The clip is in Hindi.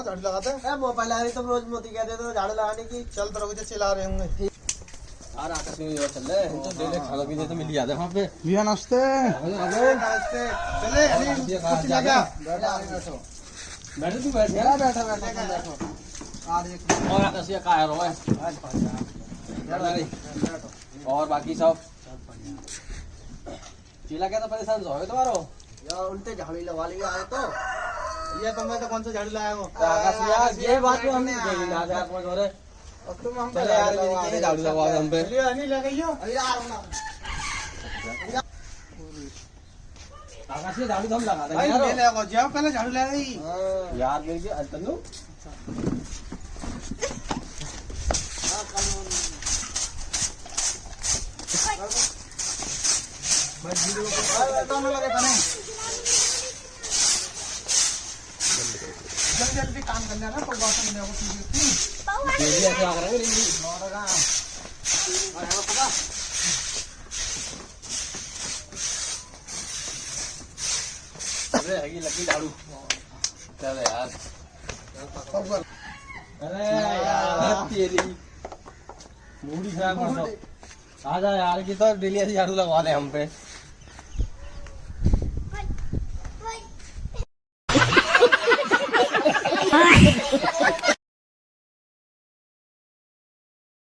झाड़ू लगाते हैं। मोबाइल आ रही तुम रोज मोती कहते हो झाड़ू लगाने की। चल तो रुक चिल्ला रहे होंगे। यार आकाश में ये चल रहा है तो डेले खाना पीने तो मिल जाता है वहां पे। भैया नमस्ते। नमस्ते। चले कुछ लगा बैठो तू बैठ यार। बैठा बैठो और आकाश ये कहाँ है रोए और बाकी सब चीला क्या तो परेशान हो तुम्हारो यार उल्टे झाड़ू लगा लिए आए तो ये तो मैं तो कौन सा झाड़ू लाया हूँ। आकाश यार ये बात तो हमने कही ना यार कोई और तुम हम चले यार ये झाड़ू लगवा दे हम पे। नहीं लगाइयो। आकाश ये झाड़ू तो हम लगा भाई देंगे ले यार। ले जाओ पहले झाड़ू लगाई। यार मेरे के तन्नू जल्दी जल्दी काम कर लेना कोई बात नहीं है। ये भी ऐसे आ रहा है अरे हैगी लगी झाड़ू चल यार। अरे यार तेरी मूडी खराब कर दो। आजा यार की तो डेली ऐसी झाड़ू लगवा दे हम पे।